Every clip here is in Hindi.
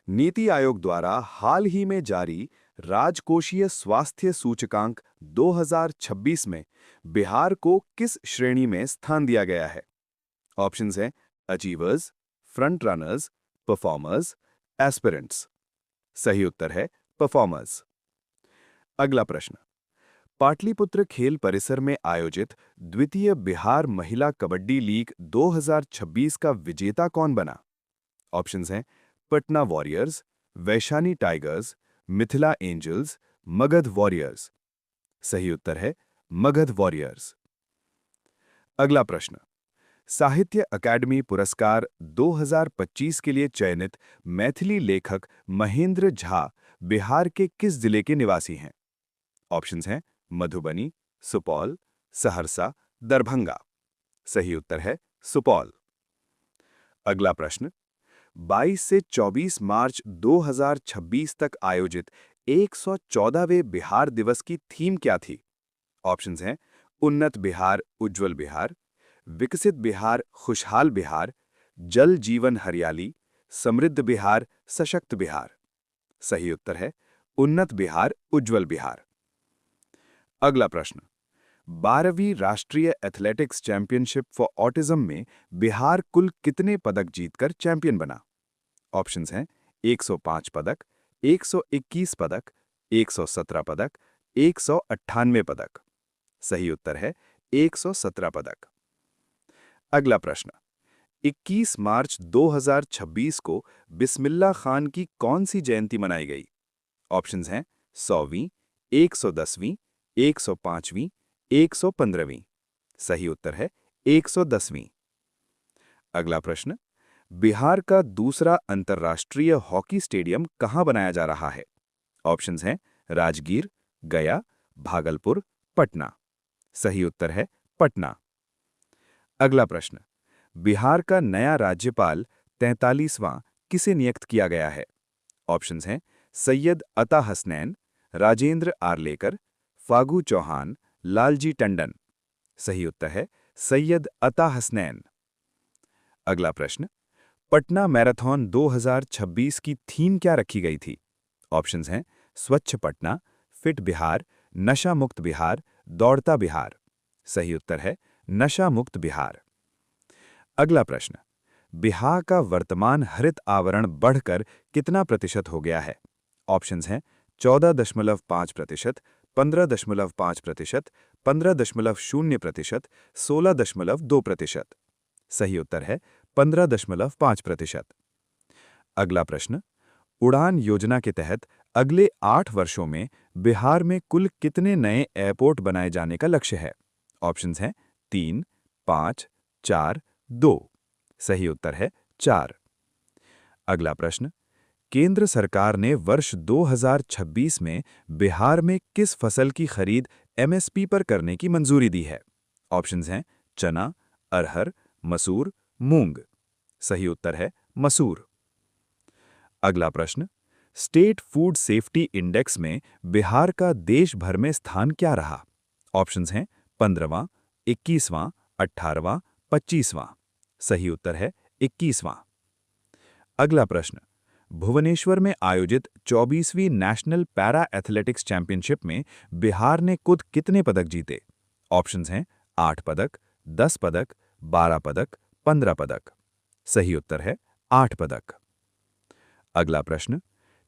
नीति आयोग द्वारा हाल ही में जारी राजकोषीय स्वास्थ्य सूचकांक 2026 में बिहार को किस श्रेणी में स्थान दिया गया है? ऑप्शंस हैं achievers, front runners, performers, aspirants. सही उत्तर है परफॉर्मर्स। अगला प्रश्न, पाटलिपुत्र खेल परिसर में आयोजित द्वितीय बिहार महिला कबड्डी लीग 2026 का विजेता कौन बना? ऑप्शंस हैं Patna warriors, Vaishali tigers, Mithila angels, Magadh warriors. सही उत्तर है मगध वॉरियर्स। अगला प्रश्न, साहित्य अकादमी पुरस्कार 2025 के लिए चयनित मैथिली लेखक महेंद्र झा बिहार के किस जिले के निवासी हैं? ऑप्शंस हैं मधुबनी, सुपौल, सहरसा, दरभंगा। सही उत्तर है सुपौल। अगला प्रश्न, 22 से 24 मार्च 2026 तक आयोजित 114वें बिहार दिवस की थीम क्या थी? ऑप्शंस हैं उन्नत बिहार, उज्जवल बिहार, विकसित बिहार, खुशहाल बिहार, जल जीवन हरियाली, समृद्ध बिहार, सशक्त बिहार। सही उत्तर है उन्नत बिहार, उज्जवल बिहार। अगला प्रश्न, 12वीं राष्ट्रीय एथलेटिक्स चैंपियनशिप फॉर ऑटिज्म में बिहार कुल कितने पदक जीतकर चैंपियन बना? ऑप्शंस हैं 105 पदक, 121 पदक, 117 पदक, 198 पदक। सही उत्तर है 117 पदक। अगला प्रश्न, 21 मार्च 2026 को बिस्मिल्लाह खान की कौन सी जयंती मनाई गई? ऑप्शंस हैं 100वीं, 110वीं, 105वीं, 115वीं। सही उत्तर है 110वीं। अगला प्रश्न, बिहार का दूसरा अंतर्राष्ट्रीय हॉकी स्टेडियम कहां बनाया जा रहा है? ऑप्शंस हैं राजगीर, गया, भागलपुर, पटना। सही उत्तर है पटना। अगला प्रश्न, बिहार का नया राज्यपाल 43वां किसे नियुक्त किया गया है? ऑप्शंस हैं सैयद अता हसनैन, राजेंद्र आर्लेकर, फागू चौहान, लालजी टंडन। सही उत्तर है सैयद अता हसनैन। अगला प्रश्न, पटना मैराथन 2026 की थीम क्या रखी गई थी? ऑप्शंस हैं स्वच्छ पटना, फिट बिहार, नशा मुक्त बिहार, दौड़ता बिहार। सही उत्तर है नशा मुक्त बिहार। अगला प्रश्न, बिहार का वर्तमान हरित आवरण बढ़कर कितना प्रतिशत हो गया है? ऑप्शंस हैं 14.5%, 15.5%, 15.0%, 16.2%। सही उत्तर है 15.5%। अगला प्रश्न, उड़ान योजना के तहत अगले 8 वर्षों में बिहार में कुल कितने नए एयरपोर्ट बनाए जाने का लक्ष्य है? ऑप्शंस हैं 3, 5, 4, 2। सही उत्तर है 4। अगला प्रश्न, केंद्र सरकार ने वर्ष 2026 में बिहार में किस फसल की खरीद एमएसपी पर करने की मंजूरी दी है? ऑप्शंस हैं चना, अरहर, मसूर, मूंग। सही उत्तर है मसूर। अगला प्रश्न, स्टेट फूड सेफ्टी इंडेक्स में बिहार का देश भर में स्थान क्या रहा? ऑप्शंस हैं 15वां, 21वां, 18वां, 25वां। सही उत्तर है 21वां। अगला प्रश्न, भुवनेश्वर में आयोजित 24वीं नेशनल पैरा एथलेटिक्स चैंपियनशिप में बिहार ने कुल कितने पदक जीते? ऑप्शंस हैं 8 पदक, 10 पदक, 12 पदक, 15 पदक। सही उत्तर है 8 पदक। अगला प्रश्न,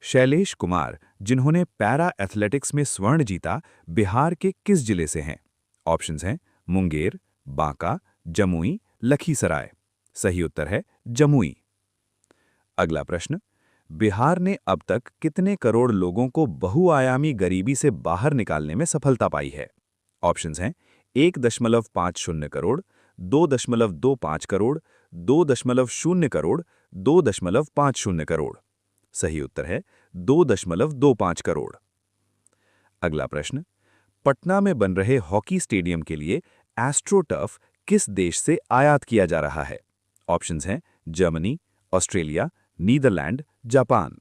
शैलेश कुमार जिन्होंने पैरा एथलेटिक्स में स्वर्ण जीता बिहार के किस जिले से हैं? ऑप्शंस हैं मुंगेर, बांका, जमुई, लखीसराय। सही उत्तर है जमुई। अगला प्रश्न, बिहार ने अब तक कितने करोड़ लोगों को बहुआयामी गरीबी से बाहर निकालने में सफलता पाई है? ऑप्शंस हैं 1.50 करोड़, 2.25 करोड़, 2.0 करोड़, 2.50 करोड़। सही उत्तर है 2.25 करोड़। अगला प्रश्न, पटना में बन रहे हॉकी स्टेडियम के लिए एस्ट्रोटर्फ किस देश से आयात किया जा रहा है? ऑप्शंस हैं जर्मनी, ऑस्ट्रेलिया, नीदरलैंड, जापान।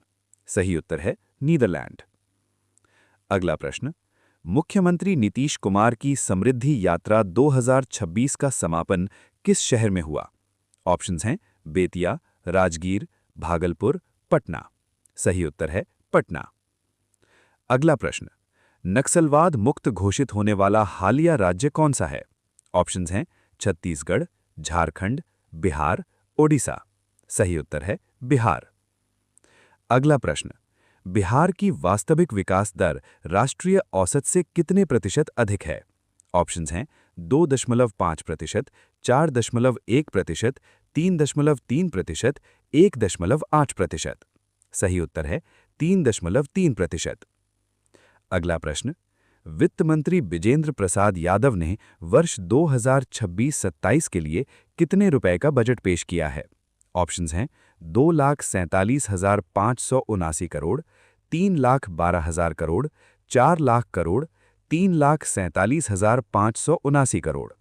सही उत्तर है नीदरलैंड। अगला प्रश्न, मुख्यमंत्री नीतीश कुमार की समृद्धि यात्रा 2026 का समापन किस शहर में हुआ? ऑप्शंस हैं बेतिया, राजगीर, भागलपुर, पटना। सही उत्तर है पटना। अगला प्रश्न, नक्सलवाद मुक्त घोषित होने वाला हालिया राज्य कौन सा है? ऑप्शंस हैं छत्तीसगढ़, झारखंड, बिहार, ओडिशा। सही उत्तर है बिहार। अगला प्रश्न, बिहार की वास्तविक विकास दर राष्ट्रीय औसत से कितने प्रतिशत अधिक है? ऑप्शंस हैं 2.5%, 4.1%, 3.3%, 1.8%। सही उत्तर है 3.3%। अगला प्रश्न, वित्त मंत्री बिजेंद्र प्रसाद यादव ने वर्ष 2026-27 के लिए कितने रुपए का बजट पेश किया है? ऑप्शंस हैं 2,47,579 करोड़, 3,12,000 करोड़, 4 लाख करोड़, 3,47,579 करोड़।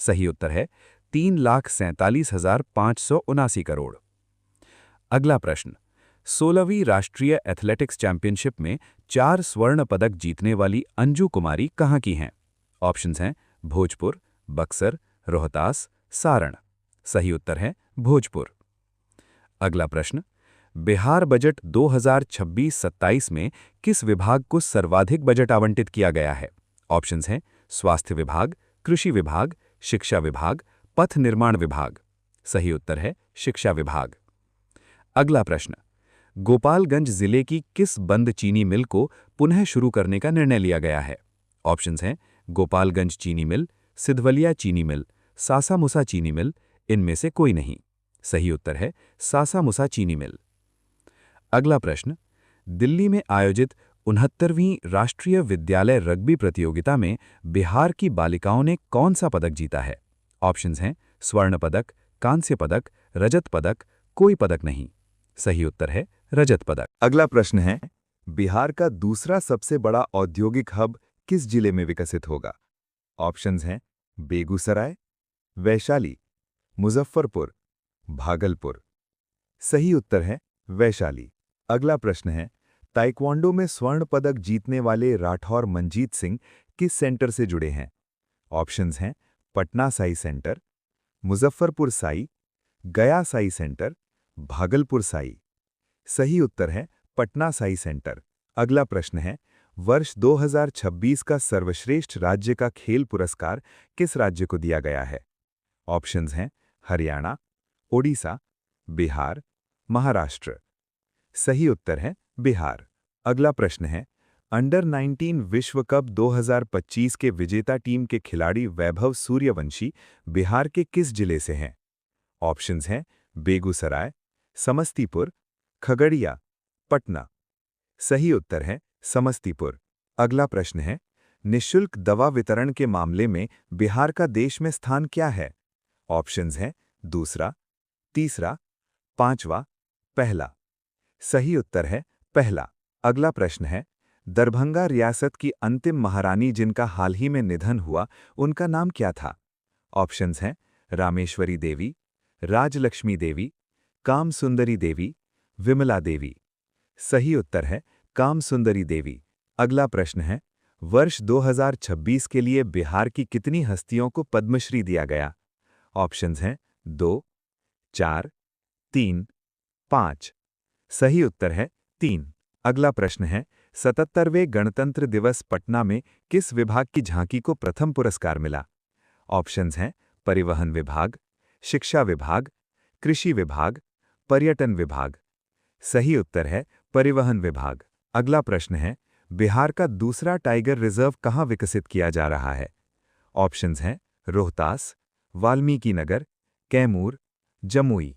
सही उत्तर है 3,47,579 करोड़। अगला प्रश्न, 16वीं राष्ट्रीय एथलेटिक्स चैंपियनशिप में 4 स्वर्ण पदक जीतने वाली अंजू कुमारी कहाँ की हैं? ऑप्शंस हैं भोजपुर, बक्सर, रोहतास, सारण। सही उत्तर है भोजपुर। अगला प्रश्न, बिहार बजट 2026-27 में किस विभाग को सर्वाधिक बजट आवंटित किया गया है? ऑप्शंस हैं स्वास्थ्य विभाग, कृषि विभाग, शिक्षा विभाग, पथ निर्माण विभाग। सही उत्तर है शिक्षा विभाग। अगला प्रश्न, गोपालगंज जिले की किस बंद चीनी मिल को पुनः शुरू करने का निर्णय लिया गया है? ऑप्शंस हैं गोपालगंज चीनी मिल, सिधवलिया चीनी मिल, सासामुसा चीनी मिल, इनमें से कोई नहीं। सही उत्तर है सासामुसा चीनी मिल। अगला प्रश्न, दिल्ली में आयोजित 69वीं राष्ट्रीय विद्यालय रग्बी प्रतियोगिता में बिहार की बालिकाओं ने कौन सा पदक जीता है? ऑप्शंस हैं स्वर्ण पदक, कांस्य पदक, रजत पदक, कोई पदक नहीं। सही उत्तर है रजत पदक। अगला प्रश्न है, बिहार का दूसरा सबसे बड़ा औद्योगिक हब किस जिले में विकसित होगा? ऑप्शंस हैं बेगूसराय, वैशाली, मुजफ्फरपुर, भागलपुर। सही उत्तर है वैशाली। अगला प्रश्न है, ताइक्वांडो में स्वर्ण पदक जीतने वाले राठौर मंजीत सिंह किस सेंटर से जुड़े हैं? ऑप्शंस हैं पटना साई सेंटर, मुजफ्फरपुर साई, गया साई सेंटर, भागलपुर साई। सही उत्तर है पटना साई सेंटर। अगला प्रश्न है, वर्ष 2026 का सर्वश्रेष्ठ राज्य का खेल पुरस्कार किस राज्य को दिया गया है? ऑप्शंस हैं हरियाणा, ओडिशा, बिहार, महाराष्ट्र। सही उत्तर है बिहार। अगला प्रश्न है, अंडर 19 विश्व कप 2025 के विजेता टीम के खिलाड़ी वैभव सूर्यवंशी बिहार के किस जिले से हैं? ऑप्शंस हैं बेगूसराय, समस्तीपुर, खगड़िया, पटना। सही उत्तर है समस्तीपुर। अगला प्रश्न है, निःशुल्क दवा वितरण के मामले में बिहार का देश में स्थान क्या है? ऑप्शंस हैं दूसरा, तीसरा, पांचवा, पहला। सही उत्तर है पहला। अगला प्रश्न है, दरभंगा रियासत की अंतिम महारानी जिनका हाल ही में निधन हुआ, उनका नाम क्या था? ऑप्शंस हैं रामेश्वरी देवी, राजलक्ष्मी देवी, कामसुंदरी देवी, विमला देवी। सही उत्तर है कामसुंदरी देवी। अगला प्रश्न है, वर्ष 2026 के लिए बिहार की कितनी हस्तियों को पद्मश्री दिया गया? ऑप्शंस हैं 2, 4, 3, 5। सही उत्तर है 3। अगला प्रश्न है, 77वें गणतंत्र दिवस पटना में किस विभाग की झांकी को प्रथम पुरस्कार मिला? ऑप्शंस हैं परिवहन विभाग, शिक्षा विभाग, कृषि विभाग, पर्यटन विभाग। सही उत्तर है परिवहन विभाग। अगला प्रश्न है, बिहार का दूसरा टाइगर रिजर्व कहाँ विकसित किया जा रहा है? ऑप्शंस हैं रोहतास, वाल्मीकि नगर, कैमूर, जमुई।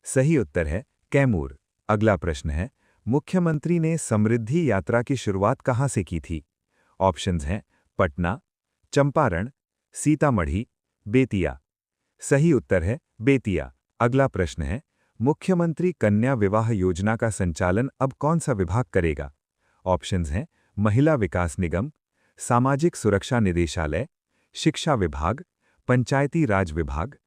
सही उत्तर है कैमूर। अगला प्रश्न है, मुख्यमंत्री ने समृद्धि यात्रा की शुरुआत कहाँ से की थी? ऑप्शंस हैं पटना, चंपारण, सीतामढ़ी, बेतिया। सही उत्तर है बेतिया। अगला प्रश्न है, मुख्यमंत्री कन्या विवाह योजना का संचालन अब कौन सा विभाग करेगा? ऑप्शंस हैं महिला विकास निगम, सामाजिक सुरक्षा निदेशालय, शिक्षा विभाग, पंचायती राज विभाग।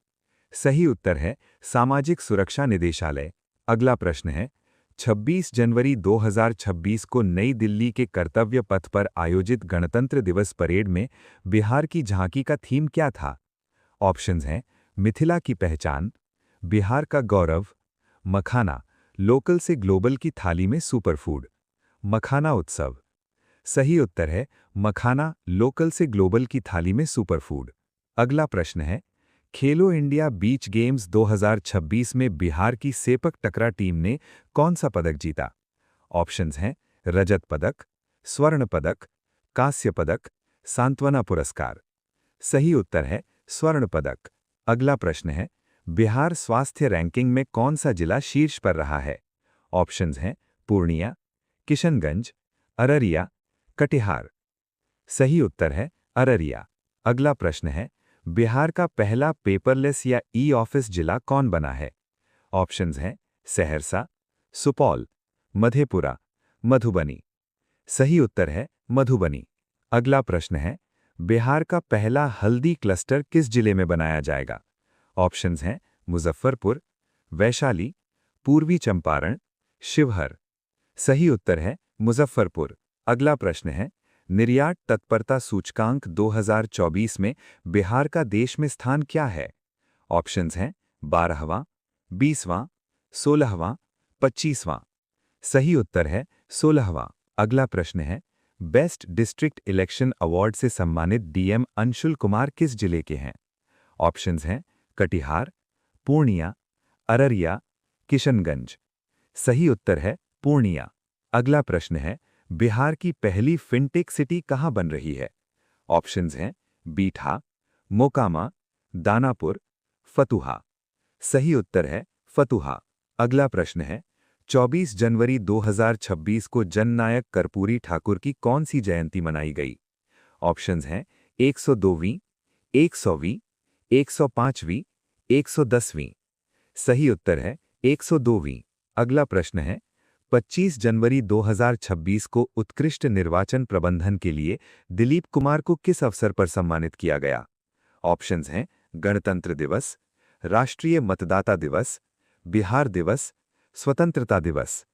सही उत्तर है सामाजिक सुरक्षा निदेशालय। अगला प्रश्न है, 26 जनवरी 2026 को नई दिल्ली के कर्तव्य पथ पर आयोजित गणतंत्र दिवस परेड में बिहार की झांकी का थीम क्या था? ऑप्शंस हैं मिथिला की पहचान, बिहार का गौरव, मखाना, लोकल से ग्लोबल की थाली में सुपरफूड। मखाना उत्सव। सही उत्तर है मखाना लोकल से ग्लोबल की थाली में सुपरफूड। अगला प्रश्न है, खेलो इंडिया बीच गेम्स 2026 में बिहार की सेपक टकरा टीम ने कौन सा पदक जीता? ऑप्शंस हैं रजत पदक, स्वर्ण पदक, कांस्य पदक, सांत्वना पुरस्कार। सही उत्तर है स्वर्ण पदक। अगला प्रश्न है, बिहार स्वास्थ्य रैंकिंग में कौन सा जिला शीर्ष पर रहा है? ऑप्शंस हैं पूर्णिया, किशनगंज, अररिया, कटिहार। सही उत्तर है अररिया। अगला प्रश्न है, बिहार का पहला पेपरलेस या ई ऑफिस जिला कौन बना है? ऑप्शंस हैं सहरसा, सुपौल, मधेपुरा, मधुबनी। सही उत्तर है मधुबनी। अगला प्रश्न है, बिहार का पहला हल्दी क्लस्टर किस जिले में बनाया जाएगा? ऑप्शंस हैं मुजफ्फरपुर, वैशाली, पूर्वी चंपारण, शिवहर। सही उत्तर है मुजफ्फरपुर। अगला प्रश्न है, निर्यात तत्परता सूचकांक 2024 में बिहार का देश में स्थान क्या है? ऑप्शंस हैं 12वां, 20वां, 16वां, 25वां। सही उत्तर है 16वां। अगला प्रश्न है, बेस्ट डिस्ट्रिक्ट इलेक्शन अवार्ड से सम्मानित डीएम अंशुल कुमार किस जिले के हैं? ऑप्शंस हैं कटिहार, पूर्णिया, अररिया, किशनगंज। सही उत्तर है पूर्णिया। अगला प्रश्न है, बिहार की पहली फिनटेक सिटी कहां बन रही है? ऑप्शंस हैं बीठा, मोकामा, दानापुर, फतुहा। सही उत्तर है फतुहा। अगला प्रश्न है, 24 जनवरी 2026 को जननायक कर्पूरी ठाकुर की कौन सी जयंती मनाई गई? ऑप्शंस हैं 102वीं, 100वीं, 105वीं, 110वीं। सही उत्तर है 102वीं। अगला प्रश्न है, 25 जनवरी 2026 को उत्कृष्ट निर्वाचन प्रबंधन के लिए दिलीप कुमार को किस अवसर पर सम्मानित किया गया? ऑप्शंस हैं गणतंत्र दिवस, राष्ट्रीय मतदाता दिवस, बिहार दिवस, स्वतंत्रता दिवस।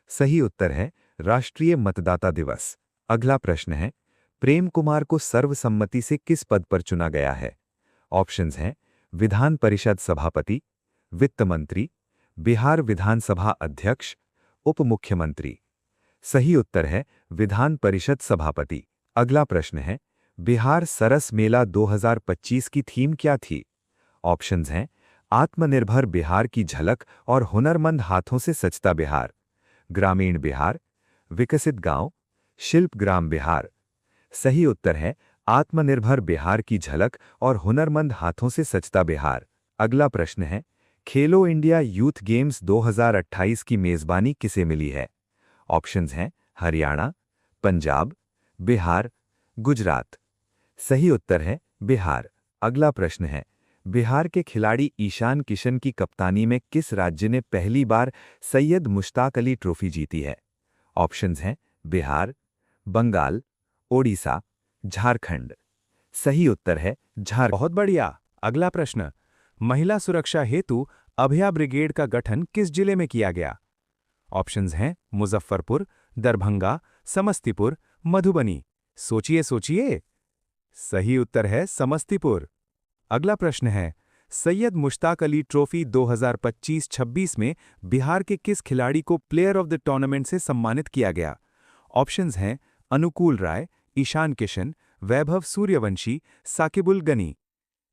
सही उत्तर है राष्ट्रीय मतदाता दिवस। अगला प्रश्न है, प्रेम कुमार को सर्वसम्मति से किस पद पर चुना गया है? ऑप्शंस हैं विधान परिषद सभापति, वित्त मंत्री, बिहार विधानसभा अध्यक्ष, उप मुख्यमंत्री। सही उत्तर है विधान परिषद सभापति। अगला प्रश्न है, बिहार सरस मेला 2025 की थीम क्या थी? ऑप्शंस हैं आत्मनिर्भर बिहार की झलक और हुनरमंद हाथों से सजता बिहार, ग्रामीण बिहार, विकसित गांव, शिल्प ग्राम बिहार। सही उत्तर है आत्मनिर्भर बिहार की झलक और हुनरमंद हाथों से सजता बिहार। अगला प्रश्न है, खेलो इंडिया यूथ गेम्स 2028 की मेजबानी किसे मिली है? ऑप्शंस हैं हरियाणा, पंजाब, बिहार, गुजरात। सही उत्तर है बिहार। अगला प्रश्न है, बिहार के खिलाड़ी ईशान किशन की कप्तानी में किस राज्य ने पहली बार सैयद मुश्ताक अली ट्रॉफी जीती है? ऑप्शंस हैं बिहार, बंगाल, ओडिशा, झारखंड। सही उत्तर है झारखंड। बहुत बढ़िया। अगला प्रश्न, महिला सुरक्षा हेतु अभया ब्रिगेड का गठन किस जिले में किया गया? ऑप्शंस हैं मुजफ्फरपुर, दरभंगा, समस्तीपुर, मधुबनी। सोचिए सोचिए। सही उत्तर है समस्तीपुर। अगला प्रश्न है, सैयद मुश्ताक अली ट्रॉफी 2025-26 में बिहार के किस खिलाड़ी को प्लेयर ऑफ द टूर्नामेंट से सम्मानित किया गया? ऑप्शंस हैं अनुकूल राय, ईशान किशन, वैभव सूर्यवंशी, साकिबुल गनी।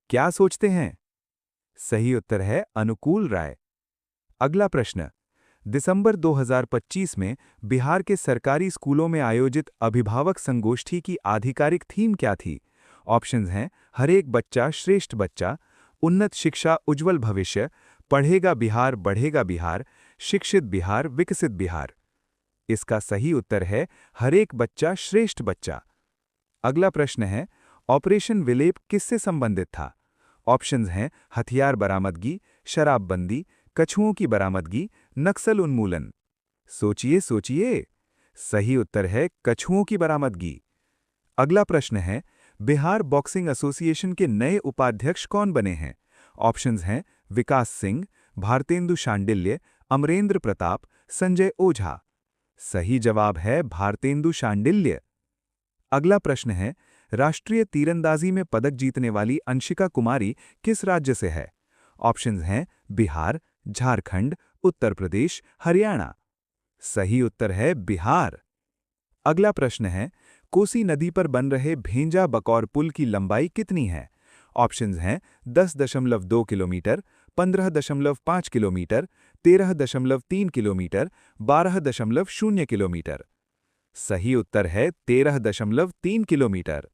क्या सोचते हैं? सही उत्तर है अनुकूल राय। अगला प्रश्न, दिसंबर 2025 में बिहार के सरकारी स्कूलों में आयोजित अभिभावक संगोष्ठी की आधिकारिक थीम क्या थी? ऑप्शंस हैं हर एक बच्चा श्रेष्ठ बच्चा, उन्नत शिक्षा उज्जवल भविष्य, पढ़ेगा बिहार बढ़ेगा बिहार, शिक्षित बिहार विकसित बिहार। इसका सही उत्तर है हर एक बच्चा श्रेष्ठ बच्चा। अगला प्रश्न है, ऑपरेशन विलेप किससे संबंधित था? ऑप्शंस हैं हथियार बरामदगी, शराबबंदी, कछुओं की बरामदगी, नक्सल उन्मूलन। सोचिए सोचिए। सही उत्तर है कछुओं की बरामदगी। अगला प्रश्न है, बिहार बॉक्सिंग एसोसिएशन के नए उपाध्यक्ष कौन बने हैं? ऑप्शंस हैं विकास सिंह, भारतेंदु शांडिल्य, अमरेंद्र प्रताप, संजय ओझा। सही जवाब है भारतेंदु शांडिल्य। अगला प्रश्न है, राष्ट्रीय तीरंदाजी में पदक जीतने वाली अंशिका कुमारी किस राज्य से है? ऑप्शंस हैं बिहार, झारखंड, उत्तर प्रदेश, हरियाणा। सही उत्तर है बिहार। अगला प्रश्न है, कोसी नदी पर बन रहे भेंजा बकौर पुल की लंबाई कितनी है? ऑप्शंस हैं 10.2 किलोमीटर, 15.5 किलोमीटर, 13.3 किलोमीटर, 12.0 किलोमीटर। सही उत्तर है 13.3 किलोमीटर।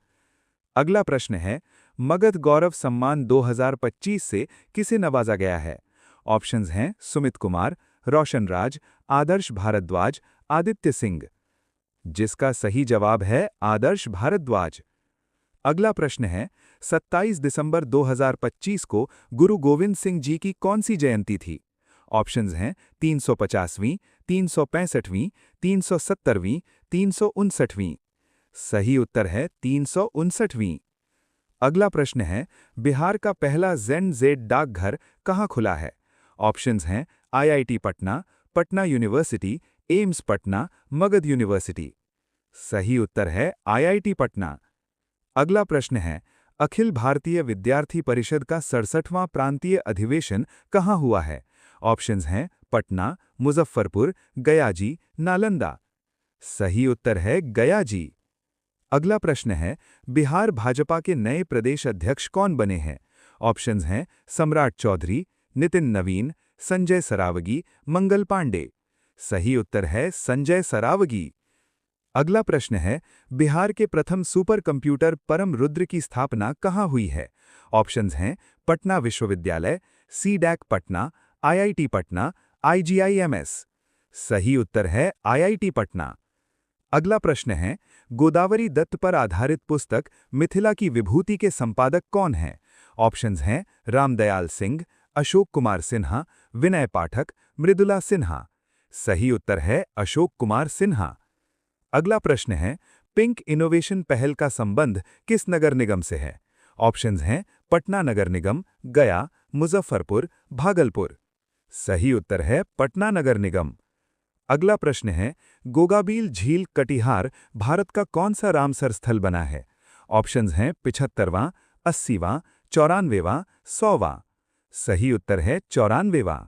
अगला प्रश्न है, मगध गौरव सम्मान 2025 से किसे नवाजा गया है? ऑप्शंस हैं सुमित कुमार, रोशन राज, आदर्श भारद्वाज, आदित्य सिंह। जिसका सही जवाब है आदर्श भारद्वाज। अगला प्रश्न है, 27 दिसंबर 2025 को गुरु गोविंद सिंह जी की कौन सी जयंती थी? ऑप्शंस हैं 350वीं, 365वीं, 370वीं, 359वीं। सही उत्तर है 359वीं। अगला प्रश्न है, बिहार का पहला जेड डाकघर कहाँ खुला है? ऑप्शंस हैं IIT Patna, Patna university, AIIMS Patna, Magadh university. सही उत्तर है आईआईटी पटना। अगला प्रश्न है, अखिल भारतीय विद्यार्थी परिषद का 67वां प्रांतीय अधिवेशन कहाँ हुआ है? ऑप्शंस हैं पटना, मुजफ्फरपुर, गयाजी, नालंदा। सही उत्तर है गयाजी। अगला प्रश्न है, बिहार भाजपा के नए प्रदेश अध्यक्ष कौन बने हैं? ऑप्शंस हैं सम्राट चौधरी, नितिन नवीन, संजय सरावगी, मंगल पांडे। सही उत्तर है संजय सरावगी। अगला प्रश्न है, बिहार के प्रथम सुपर कंप्यूटर परम रुद्र की स्थापना कहाँ हुई है? ऑप्शंस हैं पटना विश्वविद्यालय, CDAC Patna, IIT Patna, IGIMS. सही उत्तर है आईआईटी पटना। अगला प्रश्न है, गोदावरी दत्त पर आधारित पुस्तक मिथिला की विभूति के संपादक कौन हैं? ऑप्शंस हैं रामदयाल सिंह, अशोक कुमार सिन्हा, विनय पाठक, मृदुला सिन्हा। सही उत्तर है अशोक कुमार सिन्हा। अगला प्रश्न है, पिंक इनोवेशन पहल का संबंध किस नगर निगम से है? ऑप्शंस हैं पटना नगर निगम, गया, मुजफ्फरपुर, भागलपुर। सही उत्तर है पटना नगर निगम। अगला प्रश्न है, गोगाबील झील कटिहार भारत का कौन सा रामसर स्थल बना है? ऑप्शंस हैं 75वां, 80वां, 94वां, 100वां। सही उत्तर है 94वां।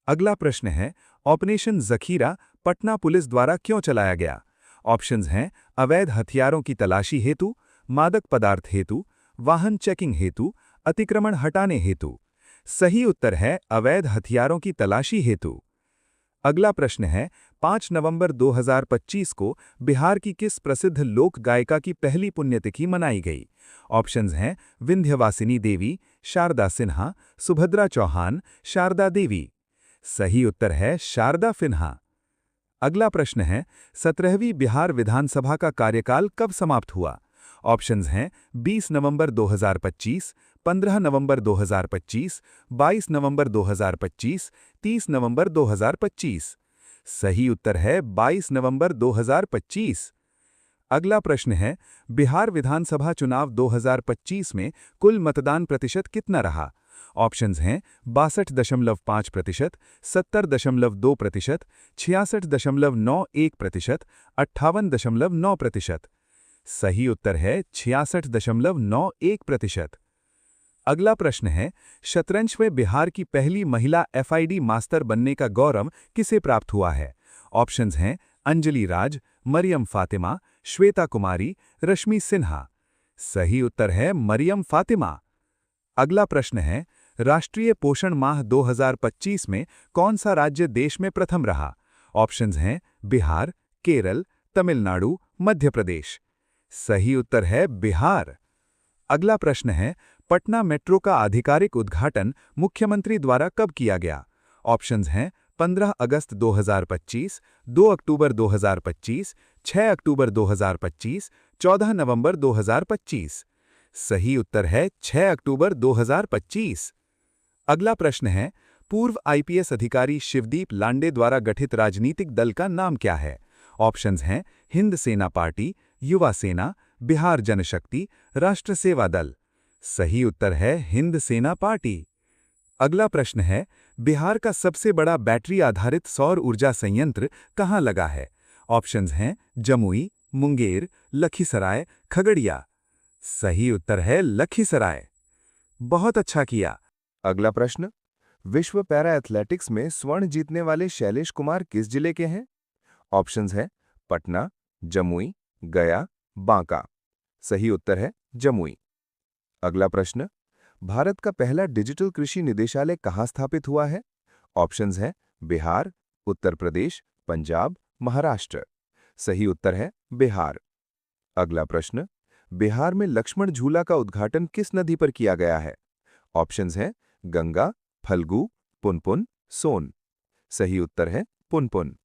अगला प्रश्न है, ऑपरेशन जखीरा पटना पुलिस द्वारा क्यों चलाया गया? ऑप्शंस हैं अवैध हथियारों की तलाशी हेतु, मादक पदार्थ हेतु, वाहन चेकिंग हेतु, अतिक्रमण हटाने हेतु। सही उत्तर है अवैध हथियारों की तलाशी हेतु। अगला प्रश्न है, 5 नवंबर 2025 को बिहार की किस प्रसिद्ध लोक गायिका की पहली पुण्यतिथि मनाई गई? ऑप्शंस हैं विंध्यवासिनी देवी, शारदा सिन्हा, सुभद्रा चौहान, शारदा देवी। सही उत्तर है शारदा सिन्हा। अगला प्रश्न है, 17वीं बिहार विधानसभा का कार्यकाल कब समाप्त हुआ? ऑप्शंस हैं 20 नवंबर 2025, 15 नवंबर 2025, 22 नवंबर 2025, 30 नवंबर 2025। सही उत्तर है 22 नवंबर 2025। अगला प्रश्न है, बिहार विधानसभा चुनाव 2025 में कुल मतदान प्रतिशत कितना रहा? ऑप्शंस हैं 62.5%, 70.2%, 66.91%, 58.9%। सही उत्तर है 66.91%। अगला प्रश्न है, शतरंज में बिहार की पहली महिला एफआईडी मास्टर बनने का गौरव किसे प्राप्त हुआ है? ऑप्शंस हैं अंजलि राज, मरियम फातिमा, श्वेता कुमारी, रश्मि सिन्हा। सही उत्तर है मरियम फातिमा। अगला प्रश्न है, राष्ट्रीय पोषण माह 2025 में कौन सा राज्य देश में प्रथम रहा? ऑप्शंस हैं बिहार, केरल, तमिलनाडु, मध्य प्रदेश। सही उत्तर है बिहार। अगला प्रश्न है, पटना मेट्रो का आधिकारिक उद्घाटन मुख्यमंत्री द्वारा कब किया गया? ऑप्शंस हैं 15 अगस्त 2025, 2 अक्टूबर 2025, 6 अक्टूबर 2025, 14 नवंबर 2025। सही उत्तर है 6 अक्टूबर 2025। अगला प्रश्न है, पूर्व आईपीएस अधिकारी शिवदीप लांडे द्वारा गठित राजनीतिक दल का नाम क्या है? ऑप्शंस हैं हिंद सेना पार्टी, युवा सेना, बिहार जनशक्ति, राष्ट्र सेवा दल। सही उत्तर है हिंद सेना पार्टी। अगला प्रश्न है, बिहार का सबसे बड़ा बैटरी आधारित सौर ऊर्जा संयंत्र कहाँ लगा है? ऑप्शंस हैं जमुई, मुंगेर, लखीसराय, खगड़िया। सही उत्तर है लखीसराय। बहुत अच्छा किया। अगला प्रश्न, विश्व पैरा एथलेटिक्स में स्वर्ण जीतने वाले शैलेश कुमार किस जिले के हैं? ऑप्शंस हैं पटना, जमुई, गया, बांका। सही उत्तर है जमुई। अगला प्रश्न, भारत का पहला डिजिटल कृषि निदेशालय कहाँ स्थापित हुआ है? ऑप्शंस हैं बिहार, उत्तर प्रदेश, पंजाब, महाराष्ट्र। सही उत्तर है बिहार। अगला प्रश्न, बिहार में लक्ष्मण झूला का उद्घाटन किस नदी पर किया गया है? ऑप्शंस हैं गंगा, फल्गु, पुनपुन, सोन। सही उत्तर है पुनपुन।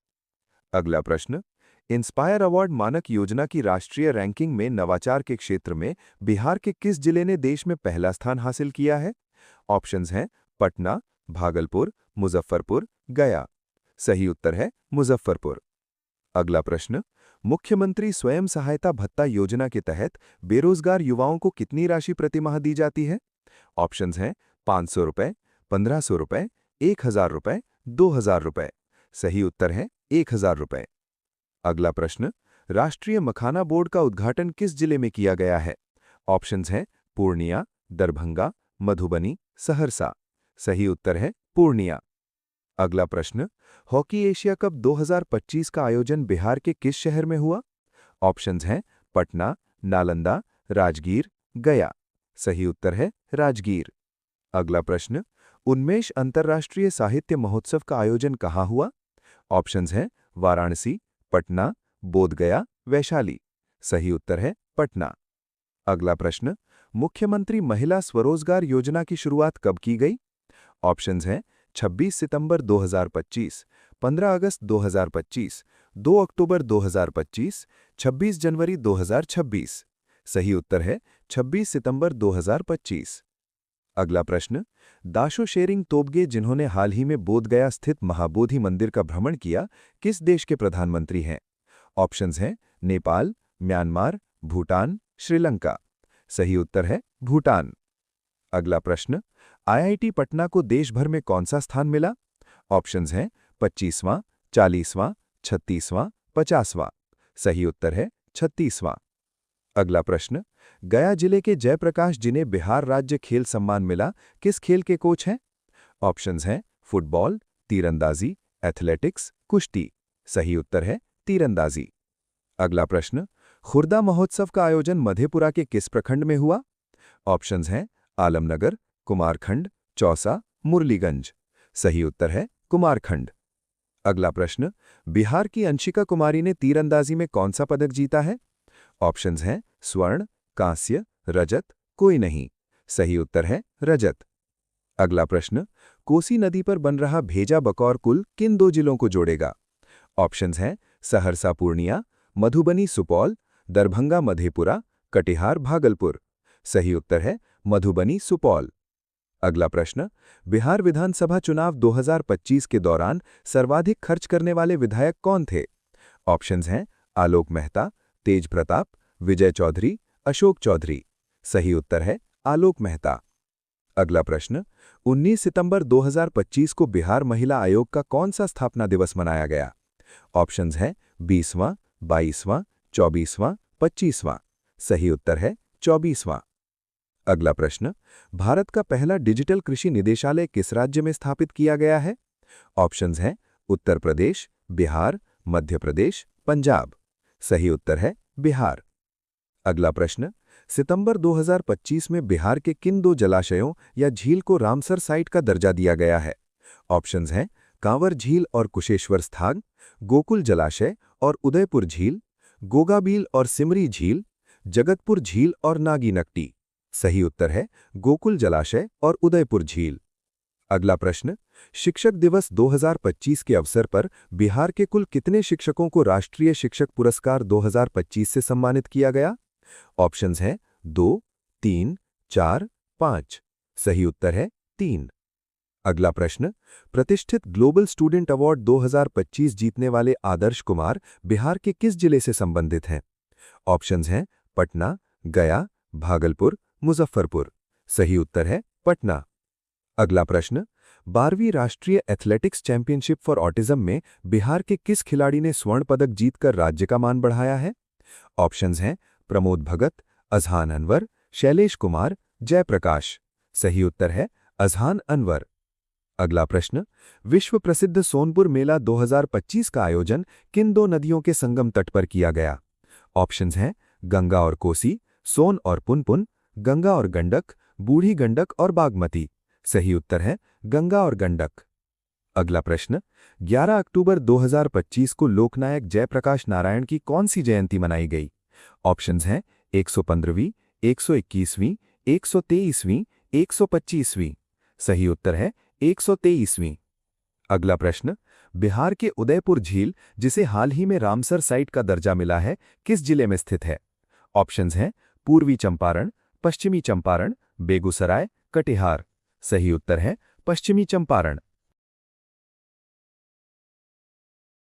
अगला प्रश्न, इंस्पायर अवार्ड मानक योजना की राष्ट्रीय रैंकिंग में नवाचार के क्षेत्र में बिहार के किस जिले ने देश में पहला स्थान हासिल किया है? ऑप्शंस हैं पटना, भागलपुर, मुजफ्फरपुर, गया। सही उत्तर है मुजफ्फरपुर। अगला प्रश्न, मुख्यमंत्री स्वयं सहायता भत्ता योजना के तहत बेरोजगार युवाओं को कितनी राशि प्रतिमाह दी जाती है? ऑप्शंस हैं 500 रुपए, 1500 रुपए, 1000 रुपए, 2000 रुपए। सही उत्तर है 1000 रुपए। अगला प्रश्न, राष्ट्रीय मखाना बोर्ड का उद्घाटन किस जिले में किया गया है? ऑप्शंस हैं पूर्णिया, दरभंगा, मधुबनी, सहरसा। सही उत्तर है पूर्णिया। अगला प्रश्न, हॉकी एशिया कप 2025 का आयोजन बिहार के किस शहर में हुआ? ऑप्शंस हैं पटना, नालंदा, राजगीर, गया। सही उत्तर है राजगीर। अगला प्रश्न, उन्मेष अंतर्राष्ट्रीय साहित्य महोत्सव का आयोजन कहाँ हुआ? ऑप्शंस हैं वाराणसी, पटना, बोधगया, वैशाली। सही उत्तर है पटना। अगला प्रश्न, मुख्यमंत्री महिला स्वरोजगार योजना की शुरुआत कब की गई? ऑप्शंस हैं 26 सितंबर 2025, 15 अगस्त 2025, 2 अक्टूबर 2025, 26 जनवरी 2026। सही उत्तर है 26 सितंबर 2025। अगला प्रश्न, दाशो शेरिंग तोब्गे जिन्होंने हाल ही में बोधगया स्थित महाबोधि मंदिर का भ्रमण किया, किस देश के प्रधानमंत्री हैं? ऑप्शंस हैं नेपाल, म्यांमार, भूटान, श्रीलंका। सही उत्तर है भूटान। अगला प्रश्न, आईआईटी पटना को देश भर में कौन सा स्थान मिला? ऑप्शंस हैं 25वां, 40वां, 36वां, 50वां। सही उत्तर है 36वां। अगला प्रश्न, गया जिले के जयप्रकाश जिन्हें बिहार राज्य खेल सम्मान मिला, किस खेल के कोच हैं? ऑप्शंस हैं फुटबॉल, तीरंदाजी, एथलेटिक्स, कुश्ती। सही उत्तर है तीरंदाजी। अगला प्रश्न, खुर्दा महोत्सव का आयोजन मधेपुरा के किस प्रखंड में हुआ? ऑप्शंस हैं आलमनगर, कुमारखंड, चौसा, मुरलीगंज। सही उत्तर है कुमारखंड। अगला प्रश्न, बिहार की अंशिका कुमारी ने तीरंदाजी में कौन सा पदक जीता है? ऑप्शंस हैं स्वर्ण, कांस्य, रजत, कोई नहीं। सही उत्तर है रजत। अगला प्रश्न, कोसी नदी पर बन रहा भेजा बकौर पुल किन दो जिलों को जोड़ेगा? ऑप्शंस हैं सहरसा पूर्णिया, मधुबनी सुपौल, दरभंगा मधेपुरा, कटिहार भागलपुर। सही उत्तर है मधुबनी सुपौल। अगला प्रश्न, बिहार विधानसभा चुनाव 2025 के दौरान सर्वाधिक खर्च करने वाले विधायक कौन थे? ऑप्शंस हैं आलोक मेहता, तेज प्रताप, विजय चौधरी, अशोक चौधरी। सही उत्तर है आलोक मेहता। अगला प्रश्न, 19 सितंबर 2025 को बिहार महिला आयोग का कौन सा स्थापना दिवस मनाया गया? ऑप्शंस हैं 20वां, 22वां, 24वां, 25वां। सही उत्तर है 24वां। अगला प्रश्न, भारत का पहला डिजिटल कृषि निदेशालय किस राज्य में स्थापित किया गया है? ऑप्शंस हैं उत्तर प्रदेश, बिहार, मध्य प्रदेश, पंजाब। सही उत्तर है बिहार। अगला प्रश्न, सितंबर 2025 में बिहार के किन दो जलाशयों या झील को रामसर साइट का दर्जा दिया गया है? ऑप्शंस हैं कांवर झील और कुशेश्वर स्थान, गोकुल जलाशय और उदयपुर झील, गोगाबील और सिमरी झील, जगतपुर झील और नागीनकटी। सही उत्तर है गोकुल जलाशय और उदयपुर झील। अगला प्रश्न, शिक्षक दिवस 2025 के अवसर पर बिहार के कुल कितने शिक्षकों को राष्ट्रीय शिक्षक पुरस्कार 2025 से सम्मानित किया गया? ऑप्शंस हैं 2, 3, 4, 5। सही उत्तर है 3। अगला प्रश्न, प्रतिष्ठित ग्लोबल स्टूडेंट अवार्ड 2025 जीतने वाले आदर्श कुमार बिहार के किस जिले से संबंधित हैं? ऑप्शंस हैं पटना, गया, भागलपुर, मुजफ्फरपुर। सही उत्तर है पटना। अगला प्रश्न, 12वीं राष्ट्रीय एथलेटिक्स चैंपियनशिप फॉर ऑटिज्म में बिहार के किस खिलाड़ी ने स्वर्ण पदक जीतकर राज्य का मान बढ़ाया है? ऑप्शंस हैं प्रमोद भगत, अजहान अनवर, शैलेश कुमार, जयप्रकाश। सही उत्तर है अजहान अनवर। अगला प्रश्न, विश्व प्रसिद्ध सोनपुर मेला 2025 का आयोजन किन दो नदियों के संगम तट पर किया गया? ऑप्शंस हैं गंगा और कोसी, सोन और पुनपुन, गंगा और गंडक, बूढ़ी गंडक और बागमती। सही उत्तर है गंगा और गंडक। अगला प्रश्न, 11 अक्टूबर 2025 को लोकनायक जयप्रकाश नारायण की कौन सी जयंती मनाई गई? ऑप्शंस हैं 115वीं, 121वीं, 123वीं, 125वीं। सही उत्तर है 123वीं। अगला प्रश्न, बिहार के उदयपुर झील, जिसे हाल ही में रामसर साइट का दर्जा मिला है, किस जिले में स्थित है? ऑप्शंस हैं पूर्वी चंपारण, पश्चिमी चंपारण, बेगूसराय, कटिहार। सही उत्तर है पश्चिमी चंपारण।